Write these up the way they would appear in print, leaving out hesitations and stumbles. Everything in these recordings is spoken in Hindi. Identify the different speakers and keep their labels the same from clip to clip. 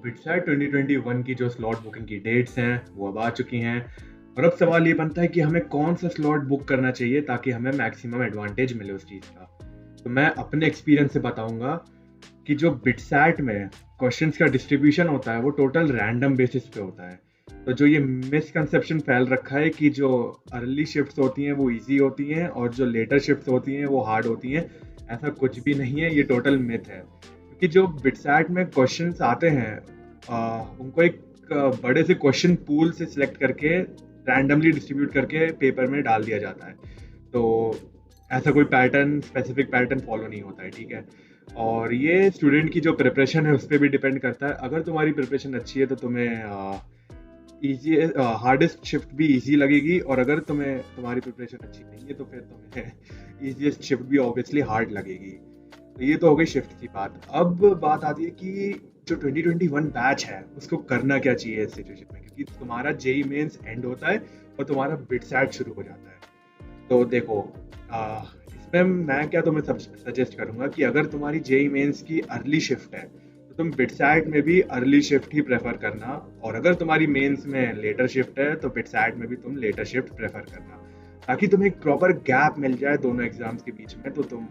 Speaker 1: बिटसैट 2021 की जो स्लॉट बुकिंग की डेट्स हैं वो अब आ चुकी हैं और अब सवाल ये बनता है कि हमें कौन सा स्लॉट बुक करना चाहिए ताकि हमें मैक्सिमम एडवांटेज मिले उस चीज़ का। तो मैं अपने एक्सपीरियंस से बताऊंगा कि जो बिटसैट में क्वेश्चंस का डिस्ट्रीब्यूशन होता है वो टोटल रैंडम बेसिस पे होता है। तो जो ये मिसकंसेप्शन फैल रखा है कि जो अर्ली शिफ्ट्स होती हैं वो इजी होती हैं और जो लेटर शिफ्ट्स होती हैं वो हार्ड होती हैं, ऐसा कुछ भी नहीं है, ये टोटल मिथ है। क्योंकि जो बिटसैट में क्वेश्चंस आते हैं उनको एक बड़े से क्वेश्चन पूल से सिलेक्ट करके रैंडमली डिस्ट्रीब्यूट करके पेपर में डाल दिया जाता है। तो ऐसा कोई पैटर्न, स्पेसिफिक पैटर्न फॉलो नहीं होता है, ठीक है। और ये स्टूडेंट की जो प्रिपरेशन है उस पर भी डिपेंड करता है। अगर तुम्हारी प्रिपरेशन अच्छी है तो तुम्हें इजी हार्डेस्ट शिफ्ट भी इजी लगेगी, और अगर तुम्हारी प्रिपरेशन अच्छी नहीं है तो फिर तुम्हें इजीएस्ट शिफ्ट भी ऑब्वियसली हार्ड लगेगी। तो ये तो हो गई शिफ्ट की बात। अब बात आती है कि जो 2021 बैच है उसको करना क्या चाहिए इस सिचुएशन में, क्योंकि तुम्हारा जेई मेंस एंड होता है और तुम्हारा बिटसैट शुरू हो जाता है। तो देखो, इसमें मैं क्या तुम्हें सजेस्ट करूंगा कि अगर तुम्हारी जेई मेंस की अर्ली शिफ्ट है तो तुम बिटसैट में भी अर्ली शिफ्ट ही प्रेफर करना, और अगर तुम्हारी मेंस में लेटर शिफ्ट है तो बिटसैट में भी तुम लेटर शिफ्ट प्रेफर करना, ताकि तुम्हें एक प्रॉपर गैप मिल जाए दोनों एग्जाम्स के बीच में। तो तुम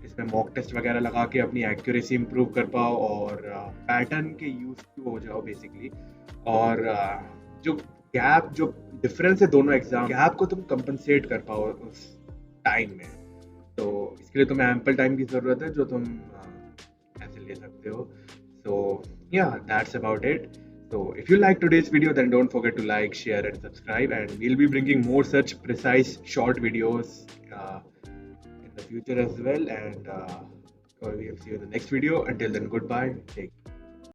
Speaker 1: इसमें मॉक टेस्ट वगैरह लगा के अपनी एक्यूरेसी इंप्रूव कर पाओ और पैटर्न के यूज टू हो जाओ बेसिकली। और जो गैप, जो डिफरेंस है दोनों एग्जाम गैप को तुम कंपनसेट कर पाओ उस टाइम में। तो इसके लिए तुम्हें एम्पल टाइम की जरूरत है जो तुम ऐसे ले सकते हो। सो yeah, that's about it. So if you like today's video, then don't forget to like, share and subscribe, and we'll be bringing more such precise short videos in the future as well. And we'll see you in the next video. Until then, goodbye, take care.